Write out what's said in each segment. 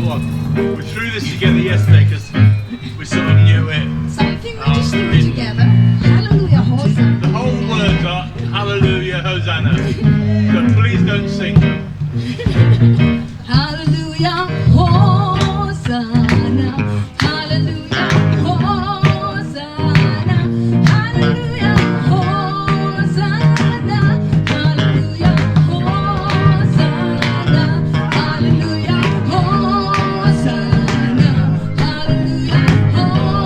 on. We threw this together yesterday because we sort of knew it. So I think we just threw it together. Hallelujah, Hosanna. The whole words are Hallelujah, Hosanna. So please don't sing them. Hallelujah, Hosanna. Hallelujah, Hosanna. Hallelujah, Hosanna. Hallelujah, Hosanna. Hallelujah, Hosanna. Hallelujah, Hosanna. Hallelujah, Hosanna.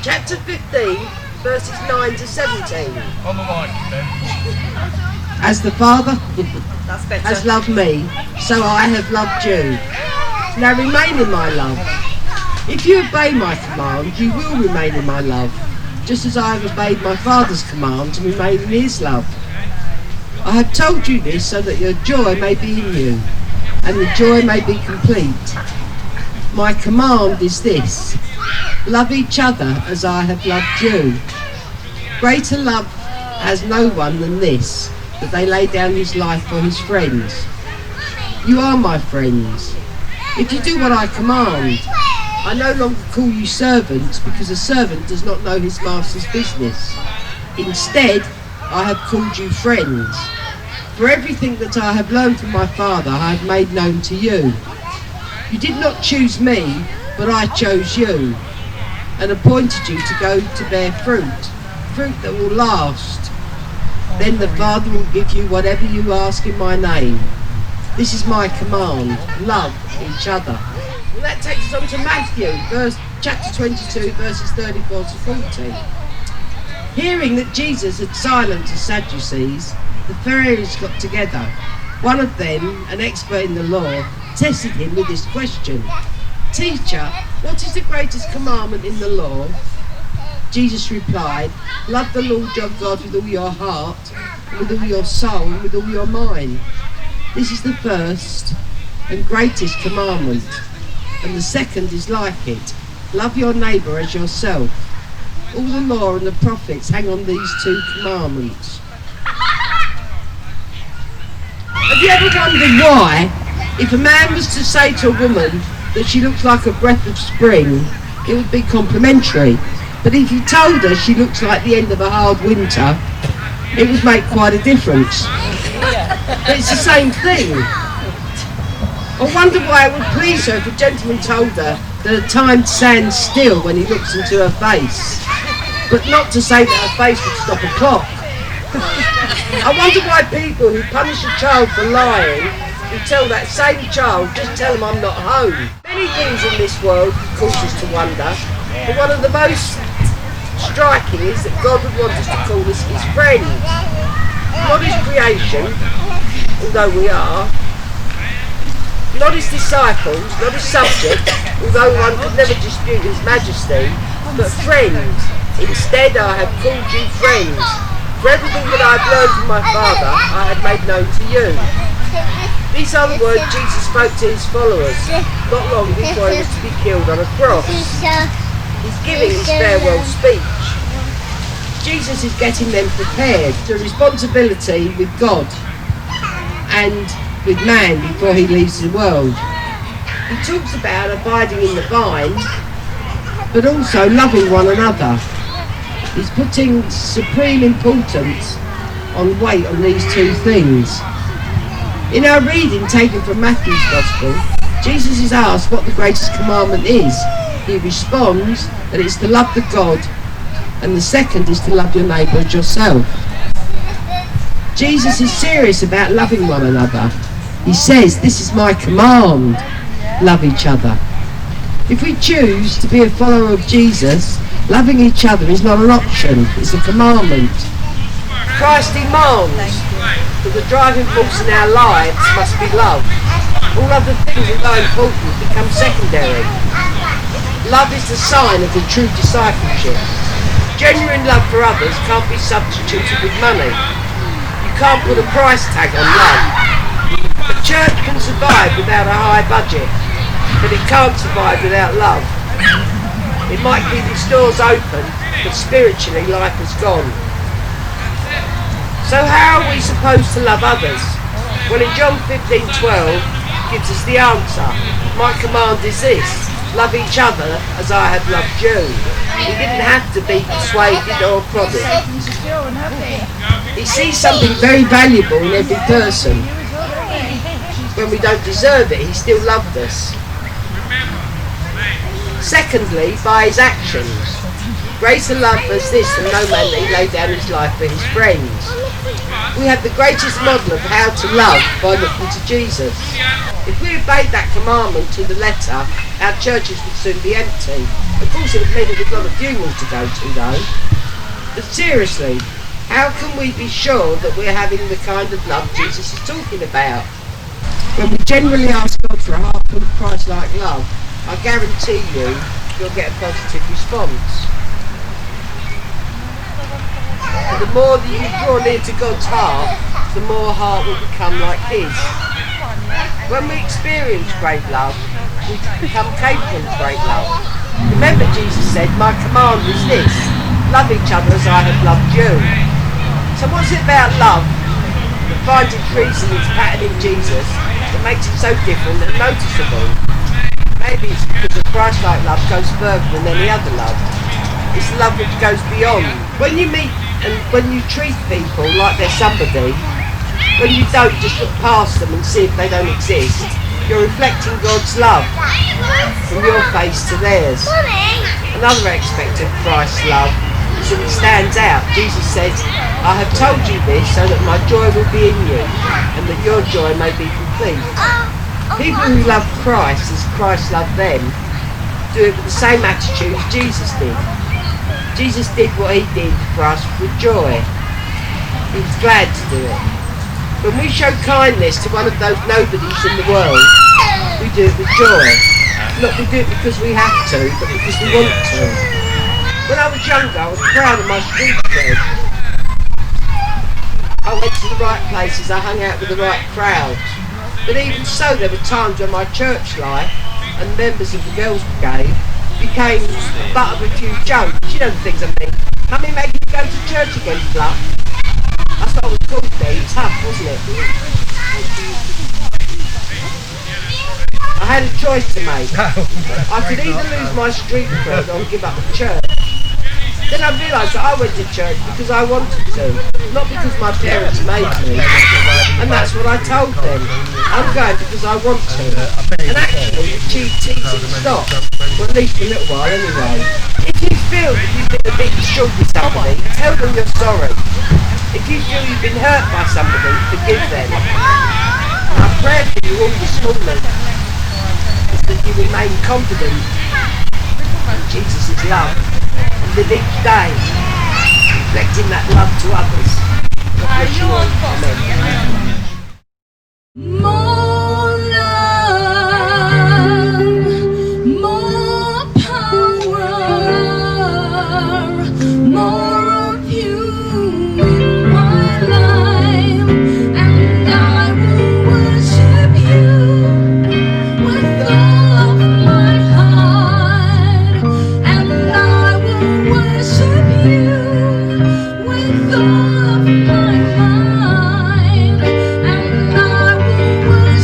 Chapter 15, verses 9 to 17. On the mic, Ben. As the Father That's better. has loved me, so I have loved you. Now remain in my love. If you obey my command, you will remain in my love, just as I have obeyed my Father's command to remain in his love. I have told you this so that your joy may be in you, and the joy may be complete. My command is this: love each other as I have loved you. Greater love has no one than this, that they lay down his life for his friends. You are my friends, if you do what I command. I no longer call you servants, because a servant does not know his master's business. Instead, I have called you friends. For everything that I have learned from my Father I have made known to you. You did not choose me, but I chose you, and appointed you to go to bear fruit that will last. Then the Father will give you whatever you ask in my name. This is my command: love each other. Well, that takes us on to Matthew, chapter 22, verses 34 to 40. Hearing that Jesus had silenced the Sadducees, the Pharisees got together. One of them, an expert in the law, tested him with this question: Teacher, what is the greatest commandment in the law? Jesus replied, love the Lord your God with all your heart, with all your soul, and with all your mind. This is the first and greatest commandment, and the second is like it: love your neighbour as yourself. All the law and the prophets hang on these two commandments. Have you ever wondered why, if a man was to say to a woman that she looks like a breath of spring, it would be complimentary? But if you told her she looks like the end of a hard winter, it would make quite a difference. But it's the same thing. I wonder why it would please her if a gentleman told her that a time stands still when he looks into her face, but not to say that her face would stop a clock. I wonder why people who punish a child for lying will tell that same child, just tell them I'm not home. Many things in this world cause us to wonder, but one of the most striking is that God would want us to call us his friends. Not his creation, although we are. Not his disciples, not his subjects, although one could never dispute his majesty, but friends. Instead, I have called you friends. For everything that I have learned from my Father, I have made known to you. These are the words Jesus spoke to his followers, not long before he was to be killed on a cross. He's giving his farewell speech. Jesus is getting them prepared to responsibility with God and with man before he leaves the world. He talks about abiding in the vine, but also loving one another. He's putting supreme importance on weight on these two things. In our reading taken from Matthew's Gospel, Jesus is asked what the greatest commandment is. He responds that it's to love the God, and the second is to love your neighbour as yourself. Jesus is serious about loving one another. He says, this is my command: love each other. If we choose to be a follower of Jesus, loving each other is not an option, it's a commandment. Christ demands that the driving force in our lives must be love. All other things, although important, become secondary. Love is the sign of the true discipleship. Genuine love for others can't be substituted with money. You can't put a price tag on love. The church can survive without a high budget, but it can't survive without love. It might keep its doors open, but spiritually life has gone. So how are we supposed to love others? Well, in John 15:12 gives us the answer. My command is this: love each other as I have loved you. He didn't have to be persuaded or prodded. He sees something very valuable in every person. When we don't deserve it, he still loved us. Secondly, by his actions. Greater love is this than no man that he laid down his life for his friends. We have the greatest model of how to love by looking to Jesus. If we obeyed that commandment to the letter, our churches would soon be empty. Of course it would mean that we've got a funeral to go to though. But seriously, how can we be sure that we're having the kind of love Jesus is talking about? When we generally ask God for a heart-full Christ-like love, I guarantee you'll get a positive response. And the more that you draw near to God's heart, the more heart will become like His. When we experience great love, we become capable of great love. Remember, Jesus said, "My command is this, love each other as I have loved you." So what's it about love that finds its reason, its pattern in Jesus, that makes it so different and noticeable? Maybe it's because a Christ-like love goes further than any other love. It's love which goes beyond. When you meet and when you treat people like they're somebody, when you don't just look past them and see if they don't exist, you're reflecting God's love from your face to theirs. Another aspect of Christ's love is that it stands out. Jesus says, "I have told you this so that my joy will be in you and that your joy may be complete." People who love Christ as Christ loved them do it with the same attitude as Jesus did. Jesus did what he did for us with joy. He was glad to do it. When we show kindness to one of those nobodies in the world, we do it with joy. Not we do it because we have to, but because we want to. When I was younger, I was proud of my street cred. I went to the right places, I hung out with the right crowds. But even so, there were times when my church life and members of the Girls' Brigade became the butt of a few jokes. You know the things I mean. Mummy making you go to church again, Fluff? That's what I was called then. Tough, wasn't it? I had a choice to make. I could either lose my street cred or give up the church. Then I realised that I went to church because I wanted to, not because my parents made me. And that's what I told them. I'm going because I want to. And actually, the cheap teasing stopped, or at least for a little while anyway. If you feel that you've been a bit short with somebody, tell them you're sorry. If you feel you've been hurt by somebody, forgive them. My prayer for you all this morning is that you remain confident in Jesus' love. Live each day, reflecting that love to others. God bless you all. Amen. More love, more power, more of you in my life, and I will worship you with all of my heart, and I will worship you with all of my mind, and I will worship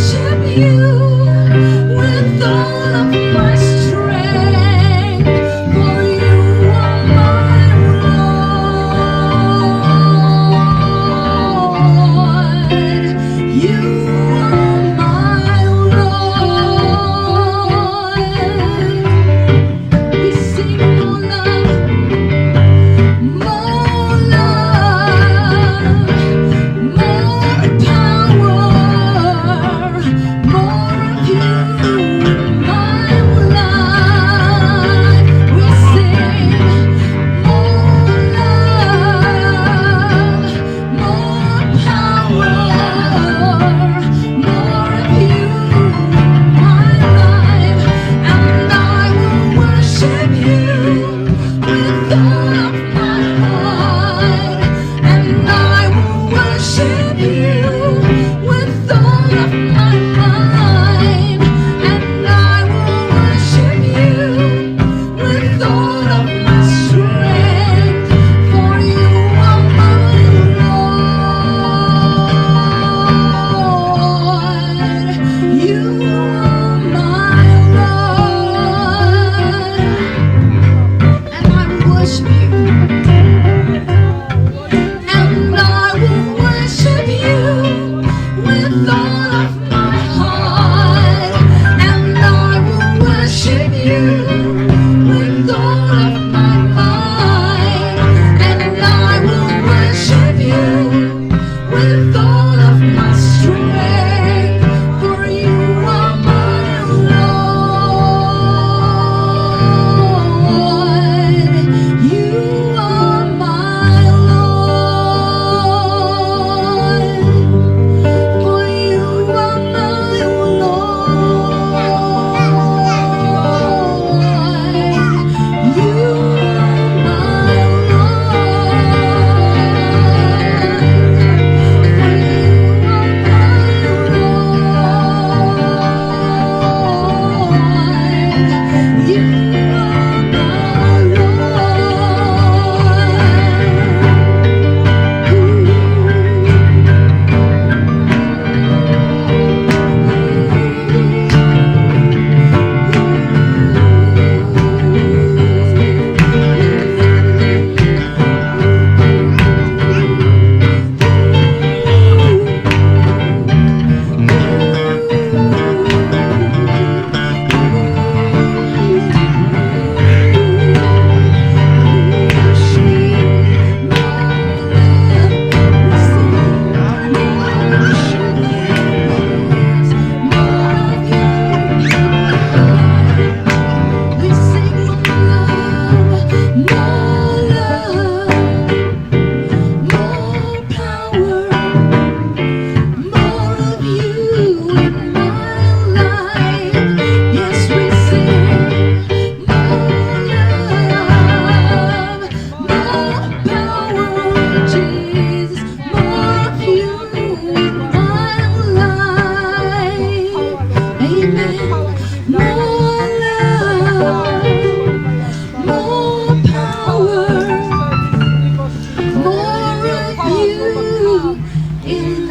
in